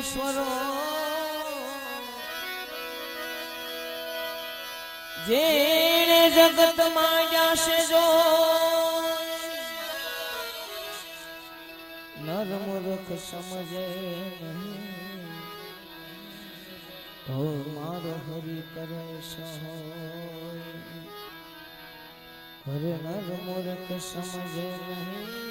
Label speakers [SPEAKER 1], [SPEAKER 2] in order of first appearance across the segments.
[SPEAKER 1] ઈશ્વરો જેણે જગતમાં જાશે જો નર મૂર્ખ સમજે નહીં તો મારો હરિ કરે સહોય હરે નર મૂર્ખ સમજે નહીં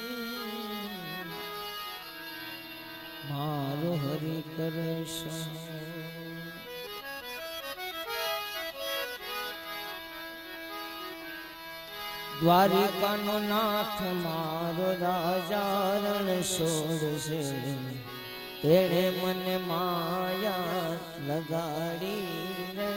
[SPEAKER 1] મારો હરિ કરે સહોય દ્વારિકાનો નાથ મારો રાજા રણ છોડશે તેણે મને માયા લગાડી રે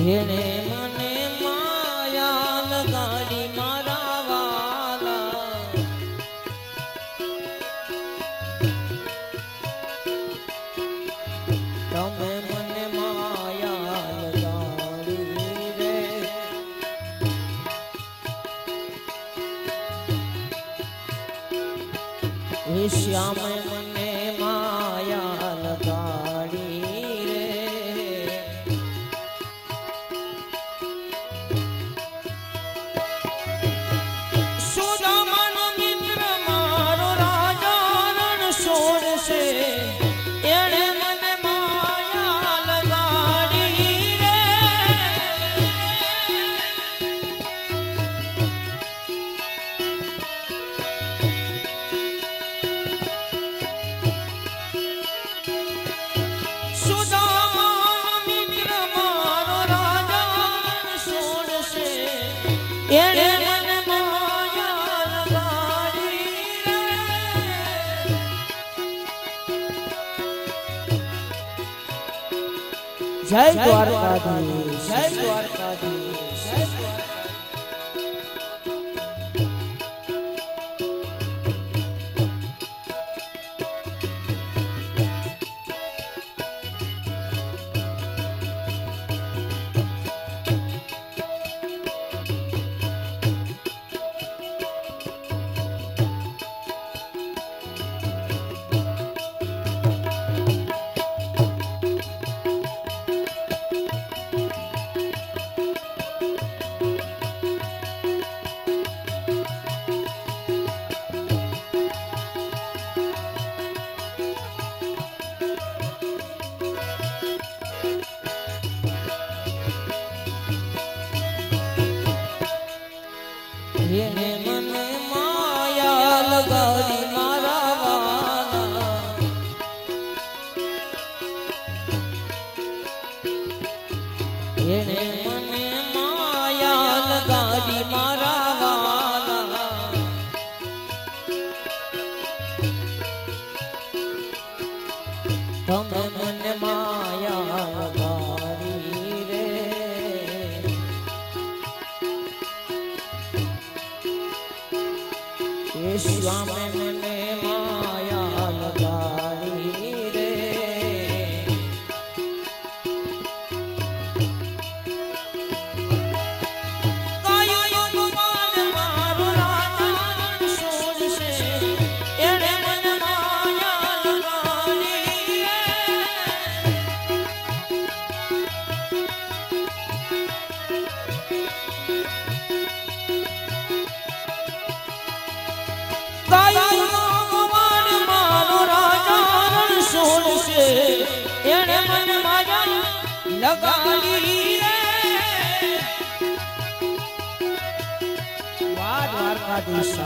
[SPEAKER 1] એને મને માયા લગાડી મારા વાલા તમે મને માયા લગાડી રે એ શ્યામ મને માયા લગાડી જય દ્વારકાધીશ જય દ્વારકાધીશ જય એને મને માયા લગાડી મારા વાલા એને મને માયા લગાડી મારા વાલા તમે મને માયા લગાડી રે સ્વામે મને માયા લગાડી રે કાયો ભગવાન મારો રાજા છોડશે એણે મને માયા લગાડી એને મને માયા લગાડી રે વાહ દ્વારકાધીશ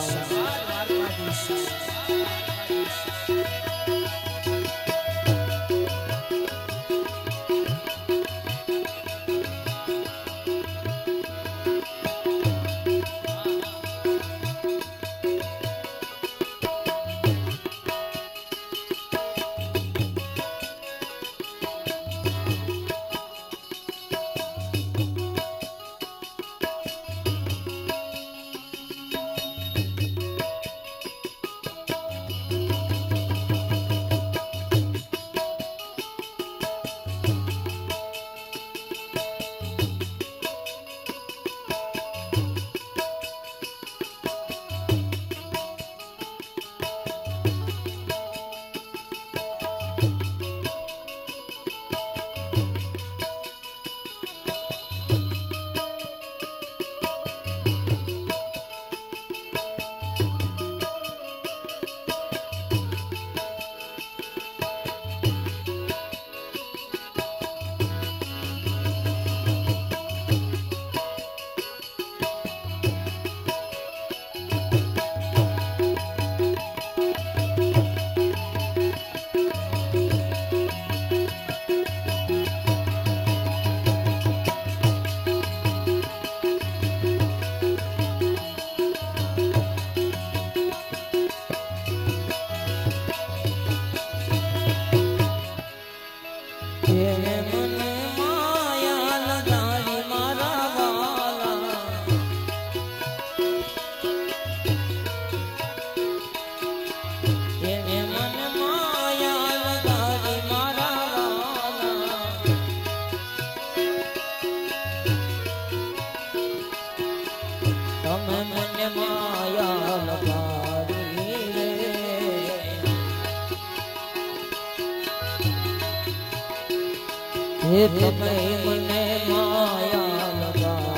[SPEAKER 1] હે તમે મને માયા લગાડી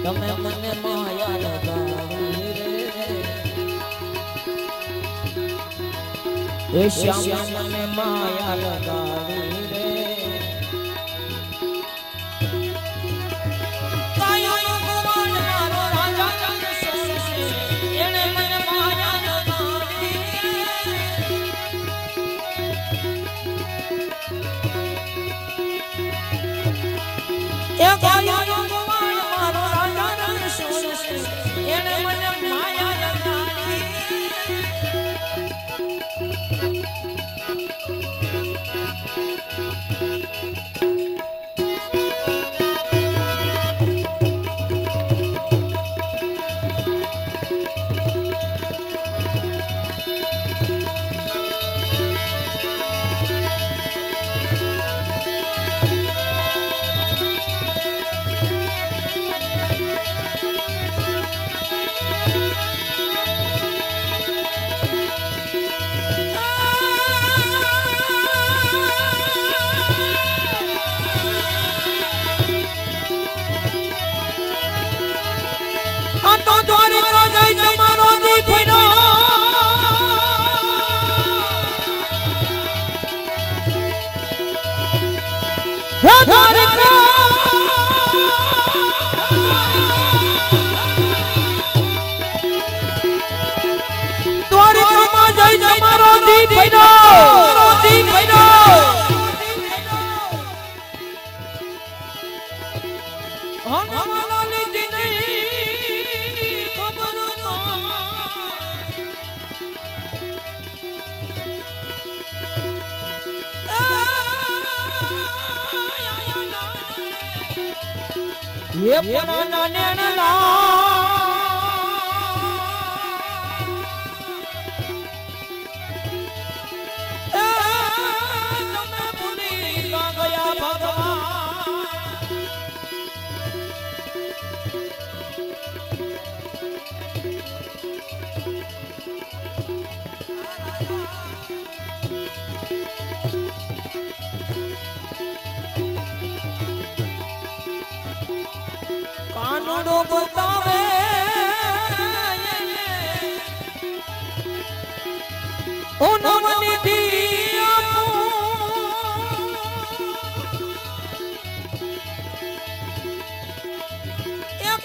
[SPEAKER 1] તમે મને માયા લગાડી રે એ શ્યામ મને માયા લગાડી રે કાયો ભગવાન મારો રાજા એને મને માયા લગાડી એ કાયો એને મને માયા લગાડી ये पुराना नेणला તમે ભૂલી ગયા ભગવાન કાનુડો બતાવે ઓ નમની દી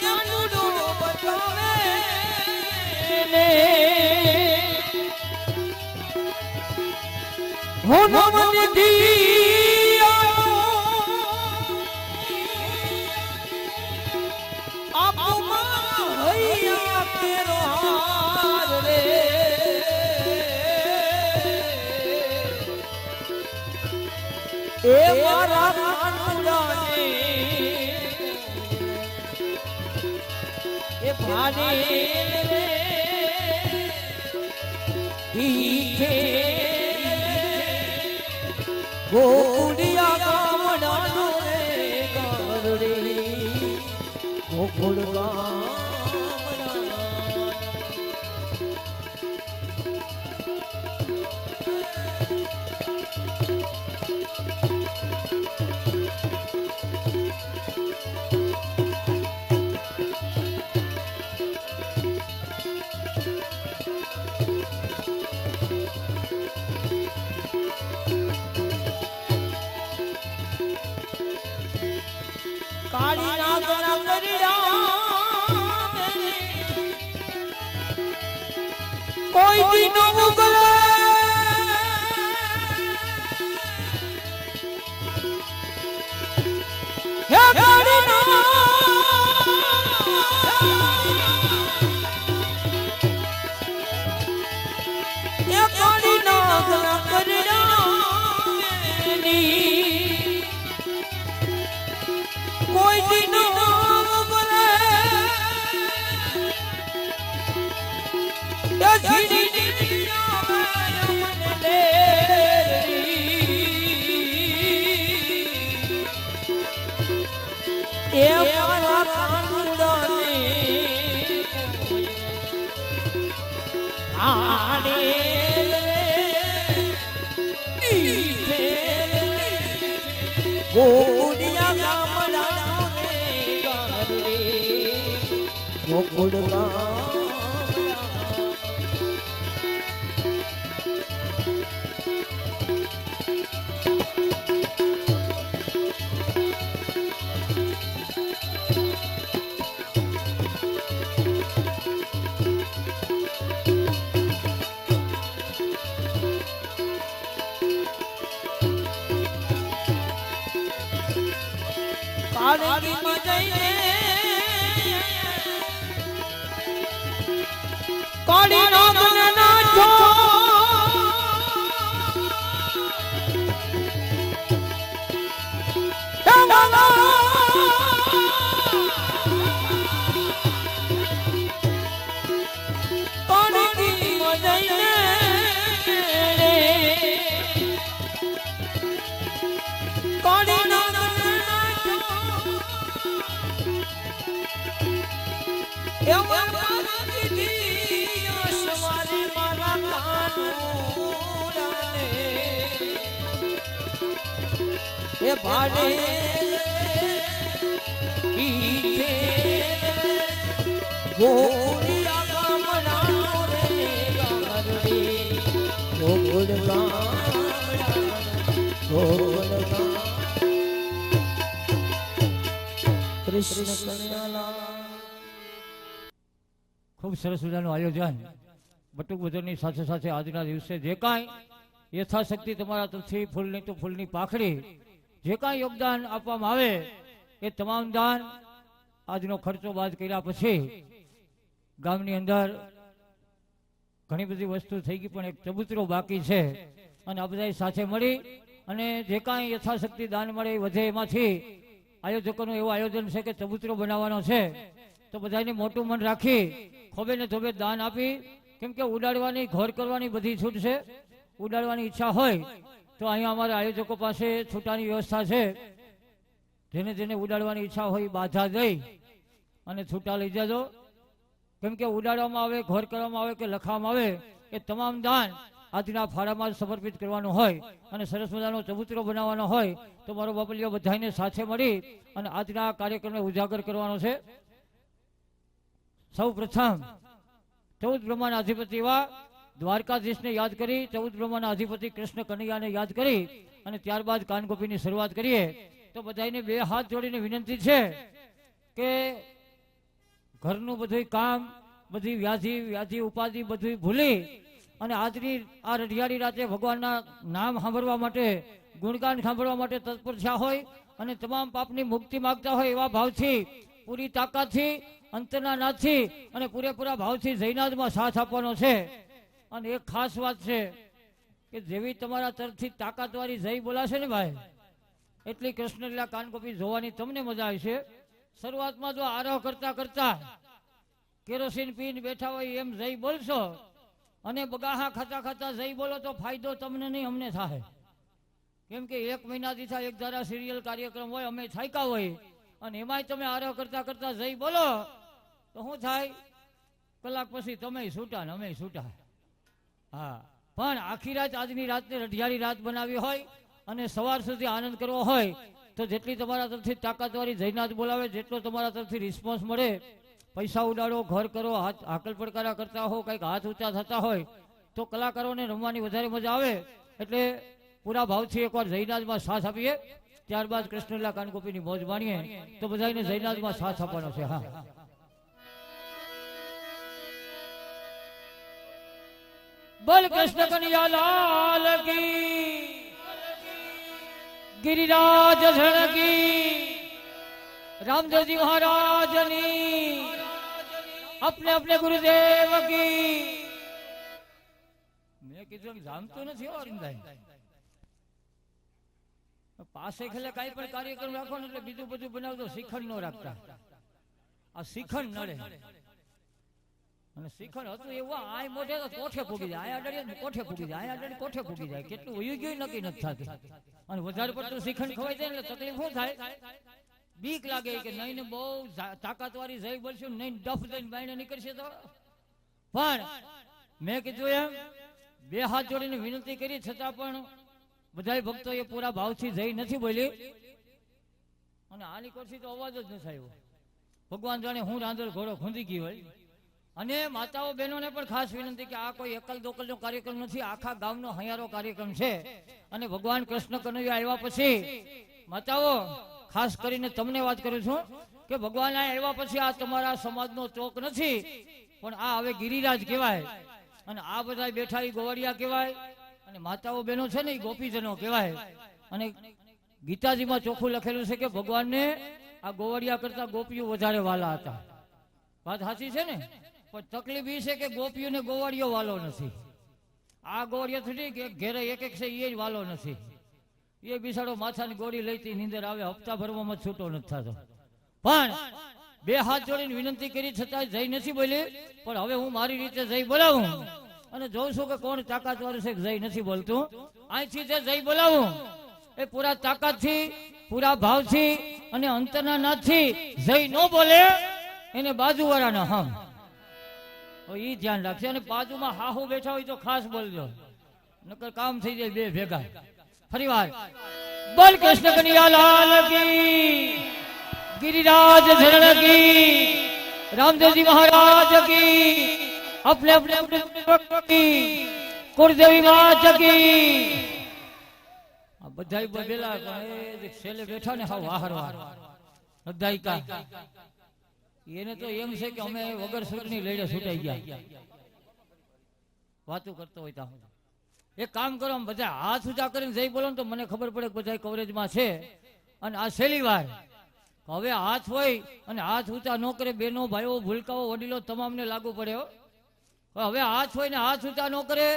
[SPEAKER 1] કાનુડો બતાવે ને હું નમન દિયા આપો મારા હૈયા કેરો હાર રે એ મારા કાનુડાને એ ભાને રે ઈકે ગોકુળિયા ગામડાનો રે ગારડે ગોકુળ કાળી નાગરા કર્યા કોઈ દી નો ઉગલે હે કાળી નાગરા કર્યા કોઈ દિન બોલે ઝીરી એ મારા કાનુડાને આડે ગોડિયા ગામડા ગોકુળ કાળકી મજઈને કાળી નાગને નાચો કાળકી મજઈને કાળી નાગને નાચો એ મારા દીદી આસમાને મારા કાનુડાને એ ભાડે ઈકે ગોકુળિયા ગામડાનો રે ગારડે ગોકુળ કૃષ્ણ કનૈયાલાલ.
[SPEAKER 2] ખૂબ સરસ મજાનું આયોજન બટુક ભજનની સાથે સાથે આજના દિવસે જે કાંઈ યથાશક્તિ તમારા તરફથી ફૂલની તો ફૂલની પાખડી જે કાંઈ યોગદાન આપવામાં આવે એ તમામ દાન આજનો ખર્ચો બાદ કર્યા પછી ગામની અંદર ઘણી બધી વસ્તુ થઈ ગઈ પણ એક ચબૂતરો બાકી છે અને આ બધા સાથે મળી અને જે કાંઈ યથાશક્તિ દાન મળે એ વધે એમાંથી આયોજકોનું એવું આયોજન છે કે ચબૂતરો બનાવવાનો છે તો બધાને મોટું મન રાખી ખોબે ને થોબે દાન આપી કેમ કે ઉડાડવાની ઘર કરવાની બધી છૂટ છે ઉડાડવાની ઈચ્છા હોય તો અહીંયા અમારા આયોજકો પાસે છૂટાની વ્યવસ્થા છે જેને જેને ઉડાડવાની ઈચ્છા હોય બાધા દઈ અને છૂટા લઈ જજો કેમ કે ઉડાડવામાં આવે ઘર કરવામાં આવે કે લખવામાં આવે એ તમામ દાન આજના ફાળામાં સમર્પિત કરવાનું હોય અને સરસ મજાનો ચબૂતરો બનાવવાનો હોય તો મારો બાપલિયો બધાને સાથે મળી અને આજના કાર્યક્રમને ઉજાગર કરવાનો છે. સૌ પ્રથમ 14 બ્રહ્માના અધિપતિ એવા દ્વારકાધીશને યાદ કરી 14 બ્રહ્માના અધિપતિ કૃષ્ણ કનૈયાને યાદ કરી અને ત્યારબાદ કાનગોપીની શરૂઆત કરીએ. તો બધાને બે હાથ જોડીને વિનંતી છે કે ઘરનું બધું કામ, બધી વ્યાધિ ઉપાધિ બધું ભૂલી અને આજની આ રઢિયાળી રાતે ભગવાનના નામ સાંભળવા માટે, ગુણગાન સાંભળવા માટે તત્પર થયા હોય અને તમામ પાપની મુક્તિ માંગતા હોય એવા ભાવથી, પૂરી તાકાતથી, અંતરના નાથથી અને પૂરેપૂરા ભાવથી જૈનાદમાં સાથ આપવાનો છે. અને એક ખાસ વાત છે કે જેવી તમારા તરફથી તાકાતવાળી જય બોલાશે ને ભાઈ, એટલી કૃષ્ણલીલા કાનકોપી જોવાની તમને મજા આવશે. શરૂઆતમાં જો આરોહ કરતા કરતા કેરોસીન પીને બેઠા હોય એમ જય બોલશો અને બગાહા ખાતા ખાતા જય બોલો તો ફાયદો તમને નહીં, અમને થાય. કેમ કે 1 મહિનાથી થાય એક ધારા સિરિયલ કાર્યક્રમ હોય, અમે થાક્યા હોય અને એમાંય તમે આરોહ કરતા કરતા જય બોલો તો શું થાય? કલાક પછી તમે છૂટા ને અમે છૂટા. હા, પણ આખી રાત આજની રાતને રઢિયાળી રાત બનાવી હોય અને સવાર સુધી આનંદ કરવો હોય તો જેટલી તમારા તરફથી તાકાતવાળી જયનાથ બોલાવે, જેટલો તમારા તરફથી રિસ્પોન્સ મળે, પૈસા ઉડાડો, ઘર કરો, હાકલ પડકારા કરતા હો, કંઈક હાથ ઊંચા થતા હોય તો કલાકારોને રમવાની વધારે મજા આવે. એટલે પૂરા ભાવથી એકવાર જયનાથમાં સાથ આપીએ, ત્યારબાદ કૃષ્ણલીલા કાનકોપીની મોજ માણીએ. તો બધાને જયનાથમાં સાથ આપવાનો છે. હા, બોલ કૃષ્ણ કનૈયા લાલ કી, गिरिराज झड़की, रामदेव जी महाराजनी, अपने अपने गुरुदेव की. મેં કીધું જામતો નથી અરવિંદભાઈ, પાસે ખેલે કઈ પણ કાર્યક્રમ રાખો ને એટલે બીજું બધું બનાવતો શ્રીખંડ નો રાખતા. આ શ્રીખંડ નડે અને શ્રીખંડ હતું એવું આય મોઢે તો કોઠે ફૂગી જાય, આયા અડાડીએ કોઠે ફૂગી જાય, આયા અડાડી કોઠે ફૂગી જાય. કેટલું વયું ગયું નક્કી નથી થતું. અને વધારે પડતું શ્રીખંડ ખવાય જાય એટલે તકલીફ શું થાય? બીક લાગે કે નહીં ને બહુ તાકાતવાળી જઈ બોલશું, નહીં ડફ દઈને બાયણે નીકળશે તો. પણ મેં કીધું એમ 2 હાથ જોડીને વિનંતી કરી છતાં પણ બધા ભક્તો એ પૂરા ભાવથી જઈ નથી બોલી અને આની કોરથી તો અવાજ જ નથી આવ્યો. ભગવાન જાણે હું રાંધણ ઘોડો ખૂંદી ગઈ હોય. અને માતાઓ બહેનોને પણ ખાસ વિનંતી કે આ કોઈ એકલ દોકલનો કાર્યક્રમ નથી, આખા ગામનો હૈયારો કાર્યક્રમ છે. અને ભગવાન કૃષ્ણ કનૈયા આવ્યા પછી માતાઓ ખાસ કરીને તમને વાત કરું છું કે ભગવાન આવ્યા પછી આ તમારા સમાજનો ચોક નથી, પણ આ હવે ગિરિરાજ કહેવાય. અને આ બધા બેઠા એ ગોવાળિયા કહેવાય અને માતાઓ બહેનો છે ને એ ગોપીજનો કહેવાય. અને ગીતાજીમાં ચોખ્ખું લખેલું છે કે ભગવાનને આ ગોવાળિયા કરતા ગોપીઓ વધારે વાલા હતા. વાત સાચી છે ને? પણ તકલીફ એ છે કે ગોપીઓને ગોવાળિયો વાલો નથી. આ ગોવાળિયો થોડી કે ઘેરે એક છે એ જ વાલો નથી. એ બિસાડો માથાની ગોળી લઈતી નીંદર આવે, હપ્તા ભરવામાં છૂટો નથી થતો. પણ 2 હાથ જોડીને વિનંતી કરી છતાં જઈ નથી બોલી. પણ હવે હું મારી રીતે જઈ બોલાવું અને જોઉં છું કે કોણ તાકાતવાળું છે જઈ નથી બોલતું. અહીંથી જે જઈ બોલાવું એ પૂરા તાકાતથી, પૂરા ભાવથી અને અંતરના નાથથી જઈ ન બોલે એને બાજુવાળાના હમ ઈ ધ્યાન રાખશે. અને બાજુમાં હાહુ બેઠા હોય તો ખાસ બોલજો, નકર કામ થઈ જાય 2 ભેગા. ફરી વાર બોલ કૃષ્ણ કનૈયા લાલ કી, गिरिराज झरण की, रामदेव जी महाराज की, अपने अपने की, कुलदेवी माता की. બધાય બબેલા છેલ્લે બેઠા ને હાવ વાહર વાર બધાય કા એને તો એમ છે કે અમે વગર સૂટની લઈને છૂટાઈ ગયા. વાતો કરતો હોય તા એક કામ કરો, બધા હાથ ઊંચા કરીને જઈ બોલો ને તો મને ખબર પડે કે બધા કવરેજમાં છે. અને આ છેલ્લી વાર હવે હાથ હોય અને હાથ ઊંચા ન કરે, બેનો ભાઈઓ ભૂલકાઓ વડીલો તમામને લાગુ પડે. હવે હાથ હોય ને હાથ ઊંચા ન કરે,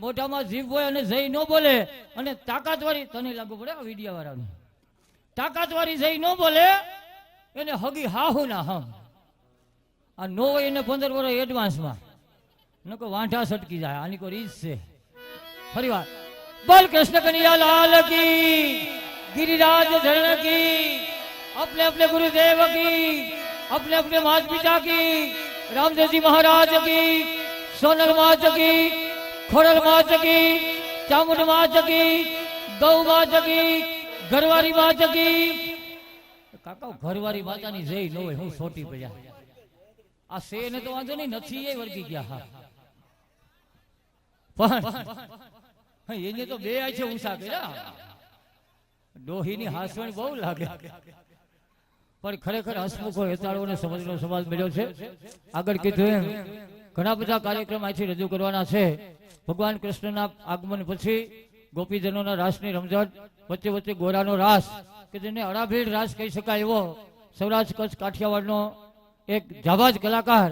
[SPEAKER 2] મોઢામાં જીભ હોય અને જઈ ન બોલે અને તાકાતવાળી તને લાગુ પડે વિડિયા વાળાને, તાકાતવાળી જઈ ન બોલે એને હગી હાહુ ના હમ. આ નો હોય એને 15 વર્ષ એડવાન્સમાં નકો વાંઢા સટકી જાય. આની કોઈ રીત છે? ફરી વાર બોલ કૃષ્ણ કનૈયા લાલ કી, गिरिराज झरण की, अपने अपने गुरुदेव की, अपने अपने माता पिता की, रामदेव जी महाराज की, सोनल माता की, खोड़ल माता की, चामुंड माता की, गौ माता की, घरवारी माता की. કાકા ઘરવારી માતાની જઈ ન હોય હું છોટી પડ્યા. આ સે ને તો વાંધો નહીં, નથી એ વર્ગી ગયા. પણ એને તો 2 આંખે ઊંચા કર્યા. ડોહીની હાસવણ બહુ લાગે. પણ ખરેખર હસમુખો હેતાળોને સમજનો સવાલ મળ્યો છે. આગળ કીધું એમ ઘણા બધા કાર્યક્રમ અહીંથી રજૂ કરવાના છે. ભગવાન કૃષ્ણના આગમન પછી ગોપીજનોના રાસની રમઝટ, વચ્ચે વચ્ચે ગોરાનો રાસ કે જેને અડાભીડ રાસ કહી શકાય એવો સૌરાષ્ટ્ર કચ્છ કાઠિયાવાડનો એક જાબાજ કલાકાર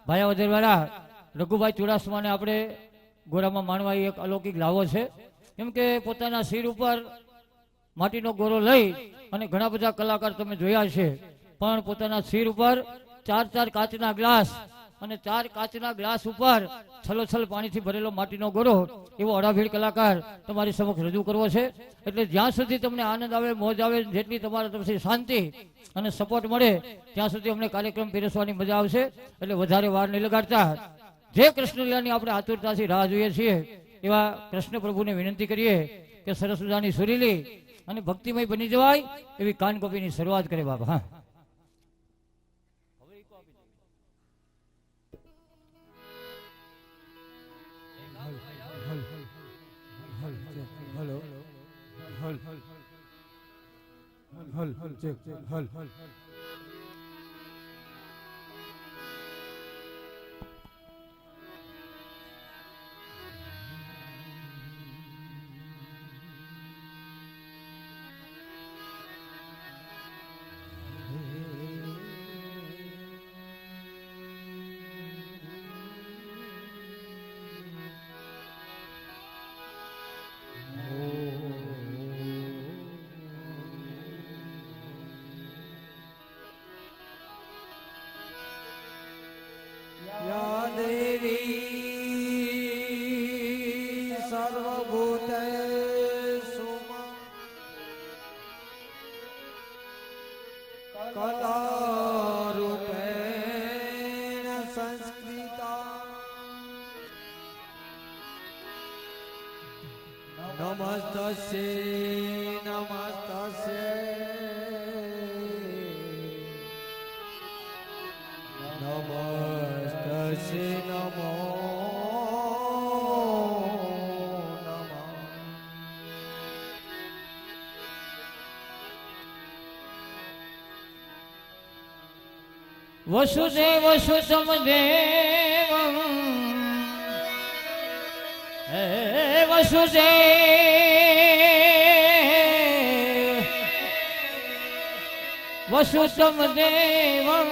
[SPEAKER 2] ભાયાવદરવાળા રઘુભાઈ ચુડાસમાને આપણે ગોરામાં માણવા એક અલૌકિક લાવો છે. કેમ કે પોતાના શિર ઉપર માટીનો ગોરો લઈ અને ઘણા બધા કલાકાર તમે જોયા છે, પણ પોતાના શિર ઉપર 4 કાચના ગ્લાસ અને 4 કાચના ગ્લાસ ઉપર છલોછલ પાણીથી ભરેલો માટીનો ગોરો એવો અડાભીડ કલાકાર તમારી સમક્ષ રજૂ કરવો છે. એટલે જ્યાં સુધી તમને આનંદ આવે, મોજ આવે, જેટલી તમારા તરફથી શાંતિ અને સપોર્ટ મળે ત્યાં સુધી અમને કાર્યક્રમ પીરસવાની મજા આવશે. એટલે વધારે વાર નહીં લગાડતા જે કૃષ્ણલીલાની આપણે આતુરતાથી રાહ જોઈએ છીએ એવા કૃષ્ણ પ્રભુને વિનંતી કરીએ કે સરસ મજાની સુરીલી અને ભક્તિમય બની જવાય એવી કાનકોપીની શરૂઆત કરે બાપા. હા,
[SPEAKER 1] या देवी सर्वभूतेषु कलारूपेण संस्कृता नमस्तस्यै नमस्तस्यै नमो नमः।
[SPEAKER 2] વસુદેવ સુતમ દેવં હે વસુદેવ વસુતમ દેવં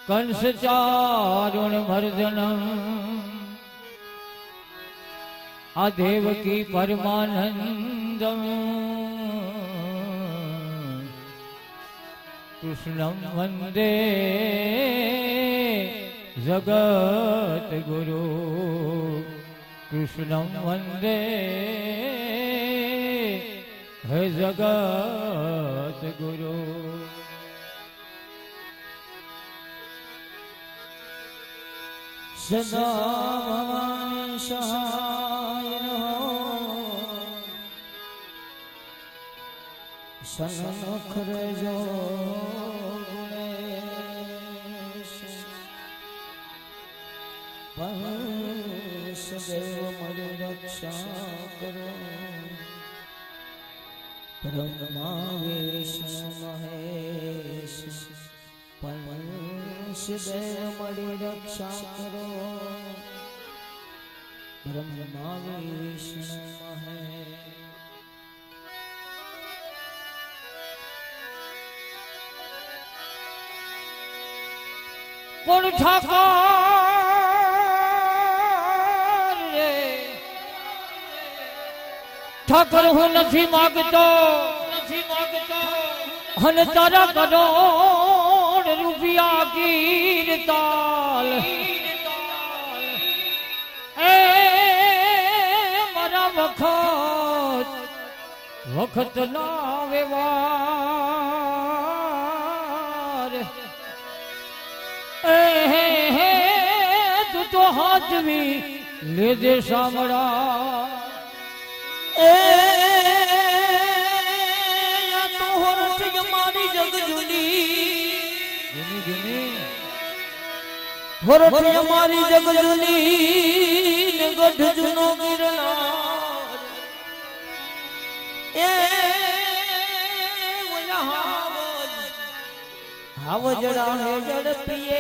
[SPEAKER 2] કંસ ચારુણ મર્દનમ આ દેવકી પરમાનંદમ કૃષ્ણમ વંદે જગત ગુરુ કૃષ્ણમ વંદે હે જગત ગુરુ.
[SPEAKER 1] સદા ભવાની સહાય સન્મુખ રહેજો વંશદેવ મારી રક્ષા કરો. બ્રહ્મા વિષ્ણુ મહેશ પંચદેવ મારી રક્ષા કરો. બ્રહ્મા વિષ્ણુ મહેશ
[SPEAKER 2] પણ ઠાકર રે ઠાકર હું નથી માગતો અને તારા કરોડ રૂપિયા કીર્તાલ એ મારા વખત ના વ્યવહાર હે તું તો હાથવી લેજે સામડા
[SPEAKER 1] એ તો હોરઠ મારી જગ જુની હોરઠ મારી જગ જુની ગઢ જુનો ગિરનાર એ હાવજડા હે ઝડપીએ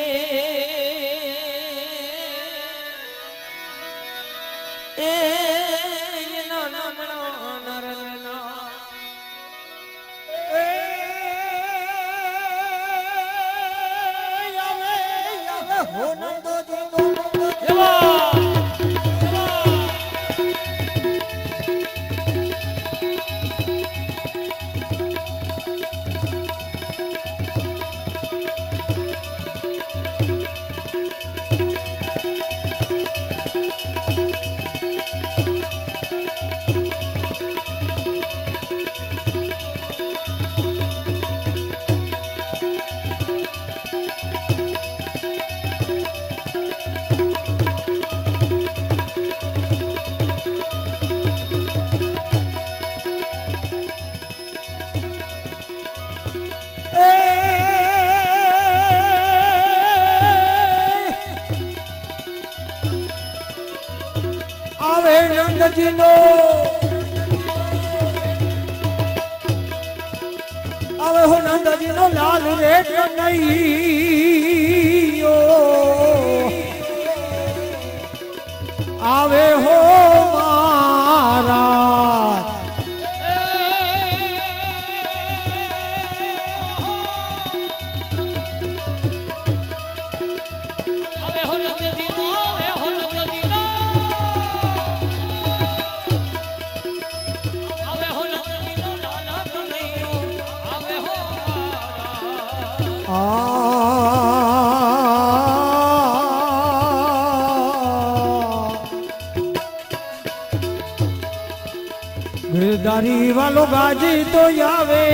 [SPEAKER 1] એના નામના નરના આવે હો નંદો આવે નંદજીનો આવે હો નંદજીનો લાલ રે કનૈયો આવે હો મારા गिरधारी वालो गाजी तो यावे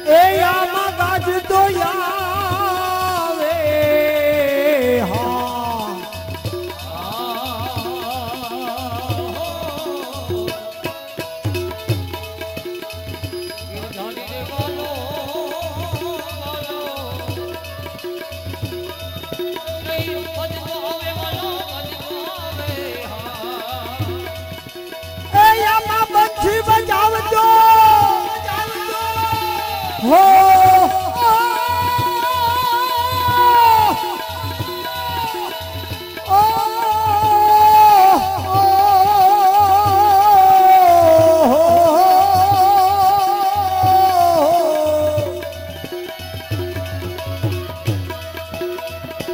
[SPEAKER 1] ए यामा गाज तो यावे हाँ बंसी बजाव दो हो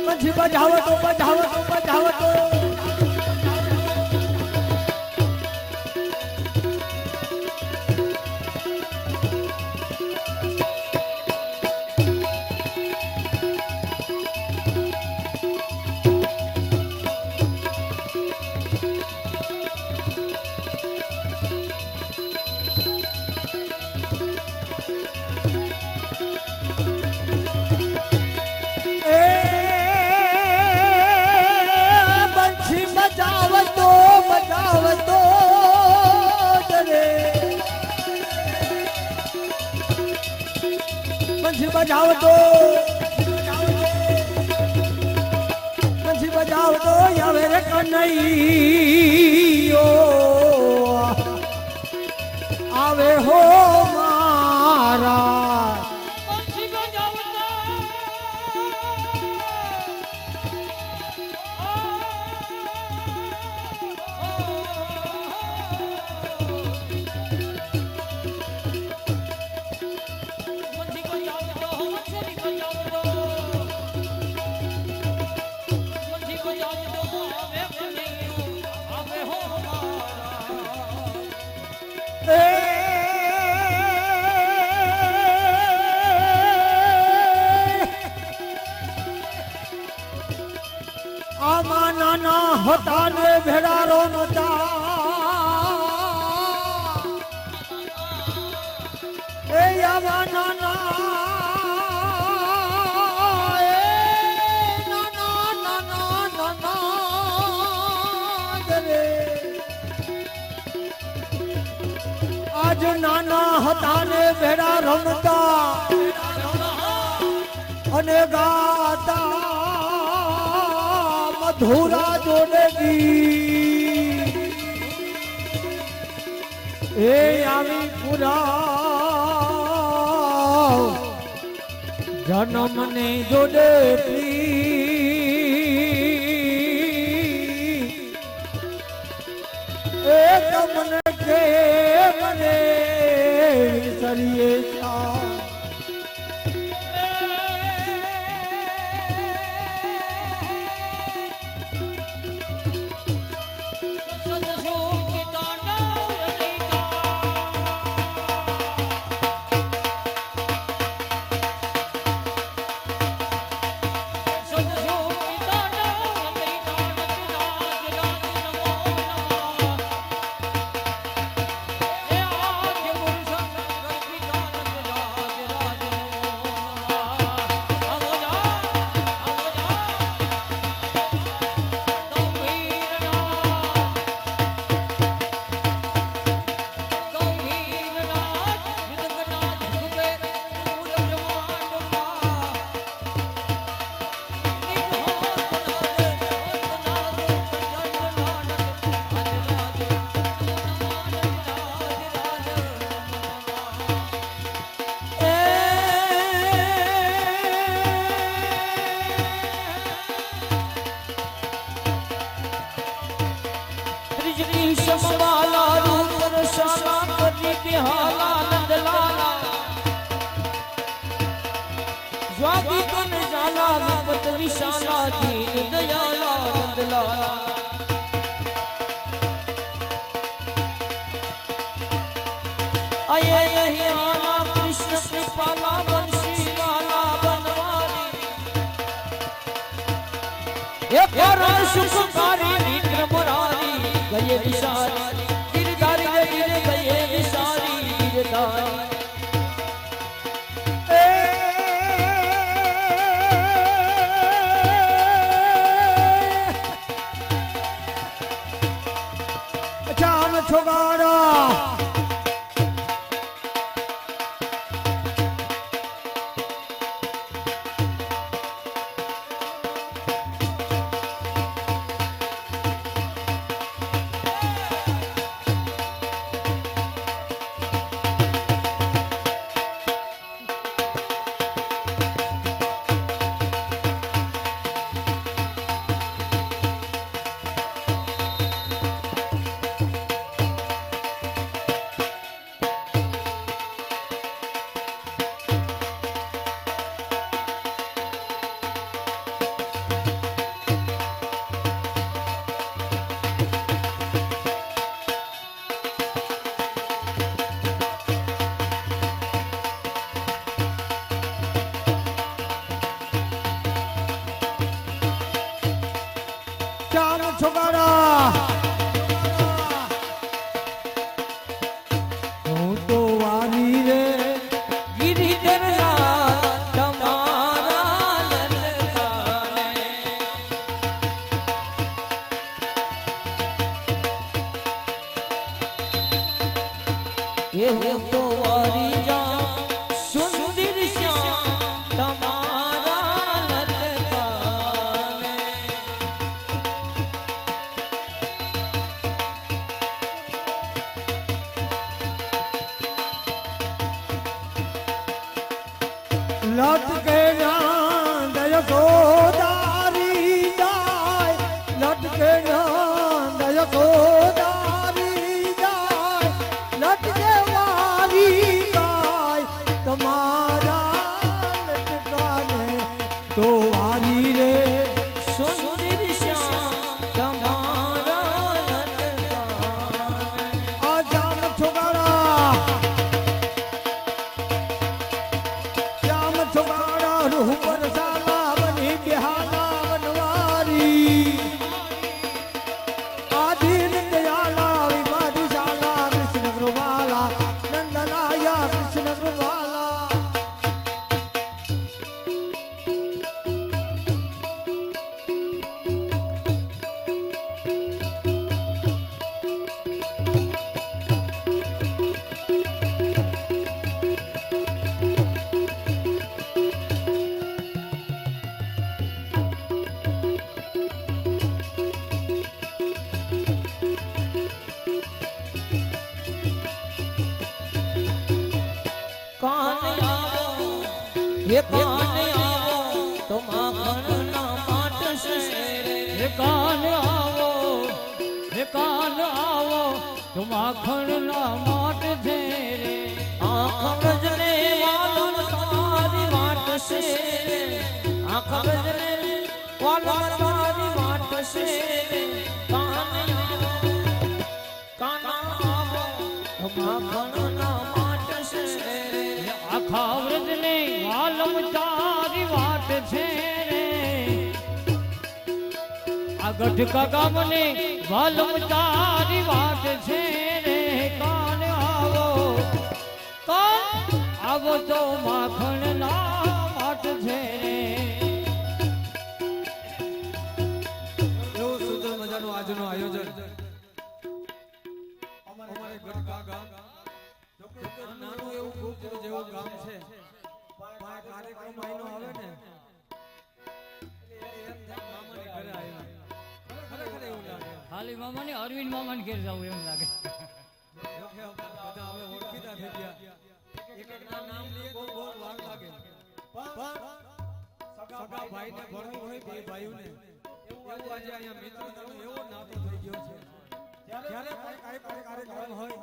[SPEAKER 1] बंसी बजाव तो बजाव तो बजाव तो बजाओ तो बंसी बजाओ तो यावे रे कन्हैयो आवे हो मारा बंसी बजाओ आमा नाना होता ने भेड़ारो नता ए आमा नाना नाना नाना नाना रे आज नाना होता ने भेड़ा रमता अने गाता मधुरा जोड़ेगी ए आवी पुरा જન્મને જોડે એ તમને કે મને વિસરીએ છા સુખકારી મિત્ર મુરારી ગયે વિશારી ગિરધારી ગયે ગયે વિશારી ગિરધારી ચામ છોગારા છોકરા હું તો વારી રે ગિરિધરના તમારા લલકાને એ હું તો વારી જા સુંદર શ્યામ તમારા લલકાને લટકે ના દય ગોદારી જાય લટકે ના દય ગોદારી જાય લટકે વારી ગાય તમારા લટકાને તો વારી રે સુંદર શ્યામ તમારા લટકાને આ જામ છોકરા રૂહ પર સાલા બની બિહાલા વનવારી આધીન દયાલા વિવાદી શાલા કૃષ્ણ ગૃવાલા નંદલાયા કૃષ્ણ ગૃવાલા એ કાને આવો તો માખણના માટ છે
[SPEAKER 2] હે કાન આવો હે કાન આવો તો માખણના માટ છે રે
[SPEAKER 1] આંખ બજને વાલમ તારી વાટ છે આંખ બજને વાલમ તારી વાટ છે કાને આવો તો માખણના માટ છે
[SPEAKER 2] આખા વ્રજને વાલમ તારી વાટ છે રે આ ગઢકા ગામને વાલમ તારી વાટ છે રે કાન આવો તો માખણ ના માટ છે રે
[SPEAKER 3] એવું સુંદર મજાનું આજનું આયોજન અમારે ગઢકા ગામ નાનું એવું ગોકુળ જેવું ગામ છે કાર્યક્રમ આઈનો આવે ને એમ થાય મામાની ઘરે આવ્યા ખરેખર એવું લાગે
[SPEAKER 2] ખાલી મામાને અરવિંદ મામાને ઘેર જવું એમ લાગે
[SPEAKER 3] બધા હવે ઓળખીતા થઈ ગયા એક ના નામ લઈએ તો બહુ વાર લાગે પણ સગા ભાઈને ભણવું હોય બે ભાઈઓને એવું આજે અહીંયા મિત્રતાનો એવો નાતો થઈ ગયો છે જ્યારે પણ કાંઈ પણ કાર્યક્રમ હોય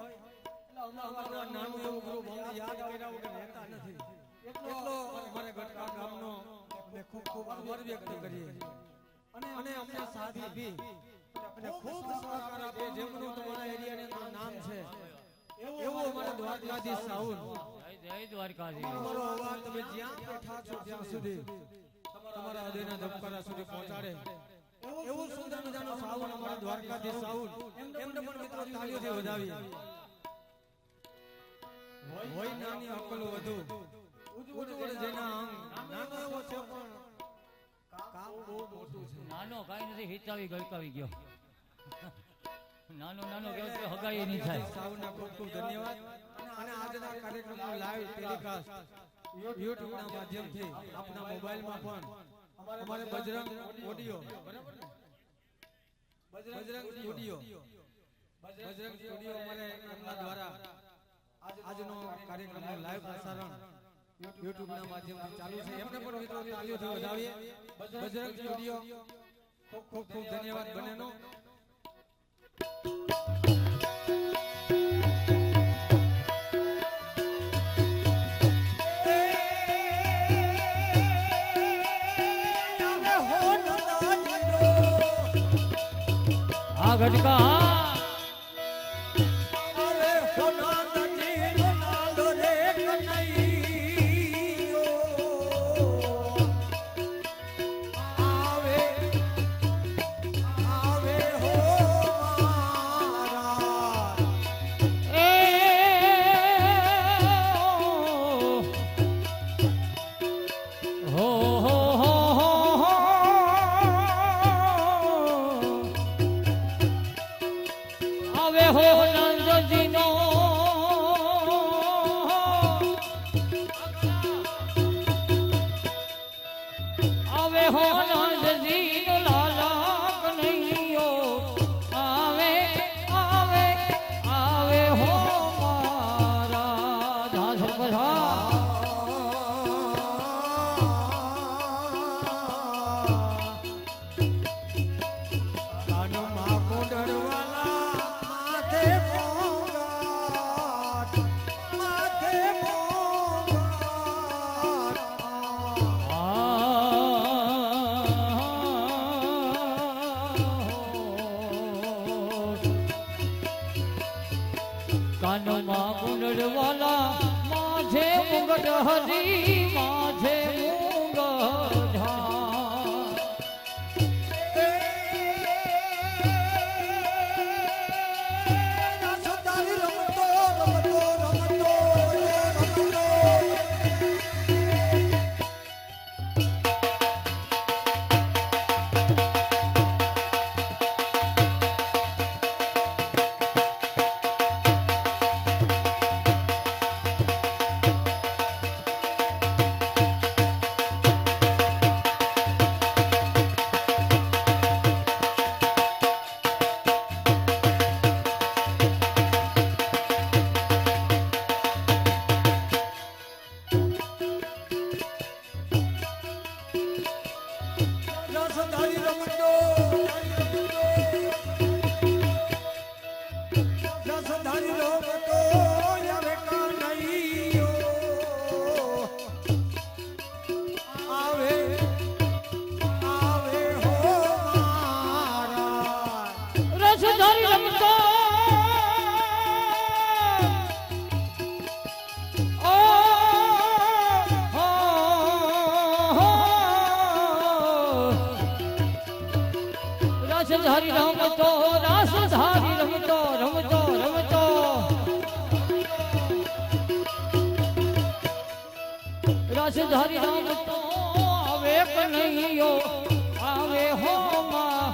[SPEAKER 3] અમારું આ નાનું એવું ગ્રુપ અમને યાદ કર્યા વગર રહેતા નથી એટલો અમારે ગઢકા ગામનો અમે ખૂબ ખૂબ આભાર વ્યક્ત કરીએ અને અમને સાથ આપી અને ખૂબ સહકાર આપે જેમનું તમારા એરિયાની અંદર નામ છે એવું અમારા દ્વારકાધીશ સાઉન્ડ
[SPEAKER 2] જય દ્વારકાધીશ
[SPEAKER 3] તમારો અવાજ તમે જ્યાં બેઠા છો ત્યાં સુધી તમારા હૃદયના ધબકારા સુધી પહોંચાડે એવું સુંદર મજાનું સાઉન્ડ અમારા દ્વારકાધીશ સાઉન્ડ એમને પણ મિત્રો તાળીઓથી વધાવીએ હોય નાની અકલ વધુ ઉજ્જવળ જેના અંગ નાનો એવો છે પણ કામ બહુ મોટું છે
[SPEAKER 2] નાનો કાંઈ નથી હિચાવી ગળકાવી ગયો નાનો નાનો કેવો તો હગાઈ નહીં થાય
[SPEAKER 3] સાઉન્ડના ખૂબ ખૂબ ધન્યવાદ અને આજના કાર્યક્રમનું લાઈવ ટેલિકાસ્ટ YouTube ના માધ્યમથી આપના મોબાઈલમાં પણ અમારે બજરંગ ઓડિયો બરાબર ને બજરંગ સ્ટુડિયો અમારે એમના દ્વારા આજનો કાર્યક્રમનું લાઈવ પ્રસારણ YouTube ના માધ્યમથી ચાલુ છે એમને પણ મિત્રો તાળીઓથી વધાવીએ બજરંગ સ્ટુડિયો ખૂબ ખૂબ ખૂબ ધન્યવાદ બંનેનો
[SPEAKER 2] આ ગઢકા કાનમાં કુંડળવાલા માથે મુગટ હરી માથે મુગટ રમતો રાસ ધારી રમતો રમતો રમતો રાસ ધારી રમતો આવે કનૈયો આવે હો મારા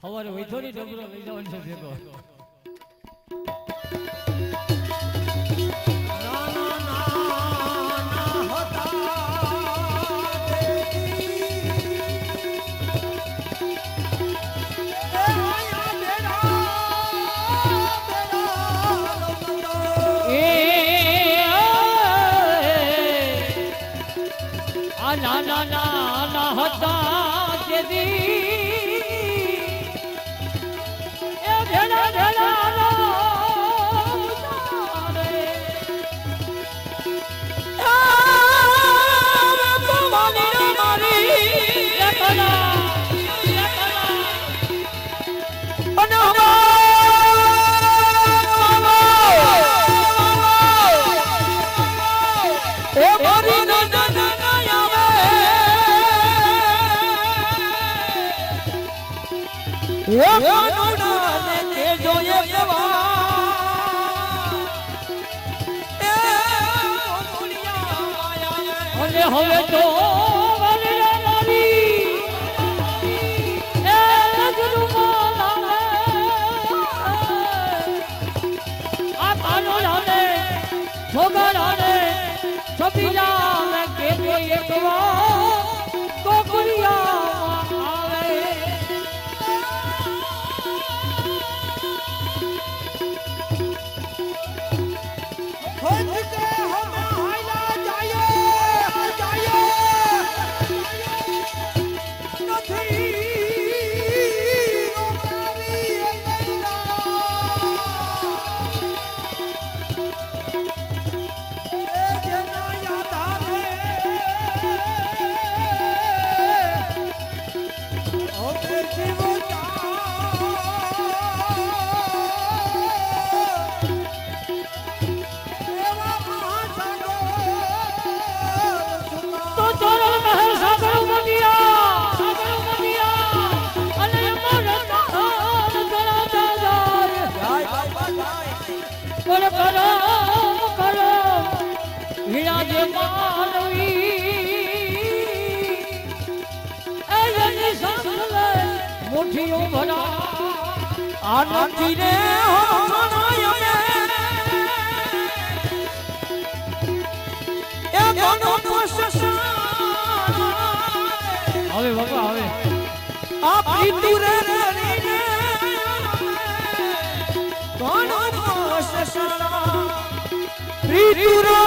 [SPEAKER 2] હવારે વૈથોની ડબરો લઈ જવાનો છે ભેગો નાના નાના હતા જેદી એ ભેડા ભેડા હવે તો જે માનવી એની સાંભળે મુઠ્ઠીઓ ભરા
[SPEAKER 1] આનંદજી રે હો મનાય મે એ ગણો કોશિશ
[SPEAKER 2] હવે બાપા હવે
[SPEAKER 1] આ પીતુરે રણીને ગણો કોશિશ પીતુરે